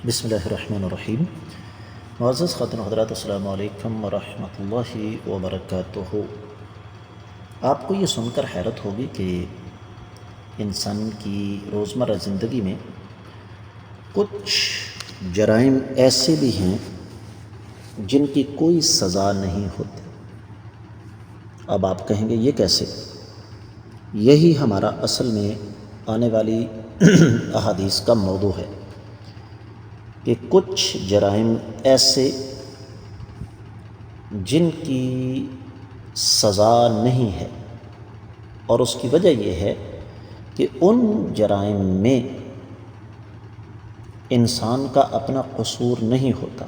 بسم اللہ الرحمن الرحیم۔ معزز خاتون حضرات، السلام علیکم ورحمۃ اللہ وبرکاتہ۔ آپ کو یہ سن کر حیرت ہوگی کہ انسان کی روزمرہ زندگی میں کچھ جرائم ایسے بھی ہیں جن کی کوئی سزا نہیں ہوتی۔ اب آپ کہیں گے یہ کیسے؟ یہی ہمارا اصل میں آنے والی احادیث کا موضوع ہے کہ کچھ جرائم ایسے جن کی سزا نہیں ہے، اور اس کی وجہ یہ ہے کہ ان جرائم میں انسان کا اپنا قصور نہیں ہوتا۔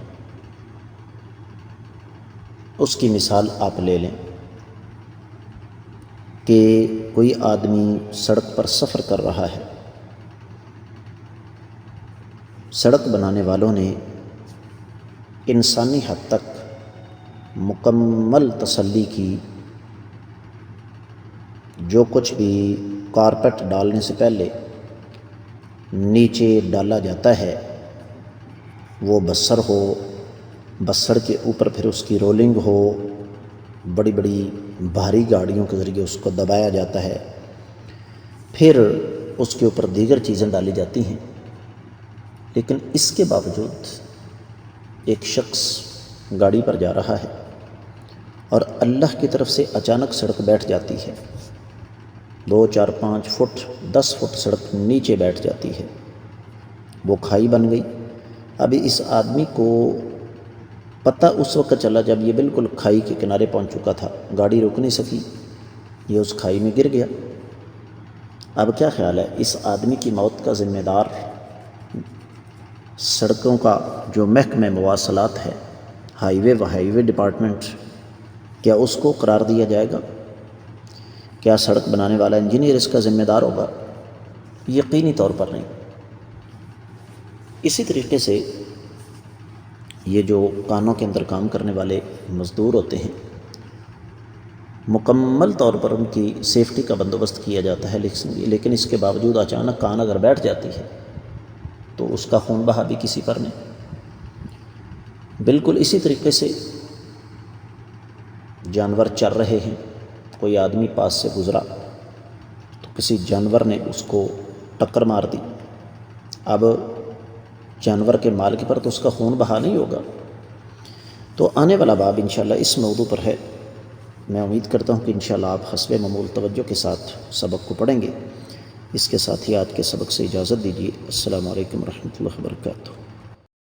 اس کی مثال آپ لے لیں کہ کوئی آدمی سڑک پر سفر کر رہا ہے، سڑک بنانے والوں نے انسانی حد تک مکمل تسلی کی، جو کچھ بھی کارپیٹ ڈالنے سے پہلے نیچے ڈالا جاتا ہے وہ بسر ہو، بسر کے اوپر پھر اس کی رولنگ ہو، بڑی بڑی بھاری گاڑیوں کے ذریعے اس کو دبایا جاتا ہے، پھر اس کے اوپر دیگر چیزیں ڈالی جاتی ہیں۔ لیکن اس کے باوجود ایک شخص گاڑی پر جا رہا ہے اور اللہ کی طرف سے اچانک سڑک بیٹھ جاتی ہے، 2 4 5 فٹ 10 فٹ سڑک نیچے بیٹھ جاتی ہے، وہ کھائی بن گئی۔ ابھی اس آدمی کو پتہ اس وقت چلا جب یہ بالکل کھائی کے کنارے پہنچ چکا تھا، گاڑی رک نہیں سکی، یہ اس کھائی میں گر گیا۔ اب کیا خیال ہے، اس آدمی کی موت کا ذمہ دار سڑکوں کا جو محکمہ مواصلات ہے، ہائی وے ڈپارٹمنٹ، کیا اس کو قرار دیا جائے گا؟ کیا سڑک بنانے والا انجینئر اس کا ذمہ دار ہوگا؟ یقینی طور پر نہیں۔ اسی طریقے سے یہ جو کانوں کے اندر کام کرنے والے مزدور ہوتے ہیں، مکمل طور پر ان کی سیفٹی کا بندوبست کیا جاتا ہے، لیکن اس کے باوجود اچانک کان اگر بیٹھ جاتی ہے تو اس کا خون بہا بھی کسی پر نہیں۔ بالکل اسی طریقے سے جانور چر رہے ہیں، کوئی آدمی پاس سے گزرا تو کسی جانور نے اس کو ٹکر مار دی، اب جانور کے مالک پر تو اس کا خون بہا نہیں ہوگا۔ تو آنے والا باب انشاءاللہ اس موضوع پر ہے۔ میں امید کرتا ہوں کہ انشاءاللہ آپ حسب معمول توجہ کے ساتھ سبق کو پڑھیں گے۔ اس کے ساتھ ہی آج کے سبق سے اجازت دیجیے۔ السلام علیکم ورحمۃ اللہ وبرکاتہ۔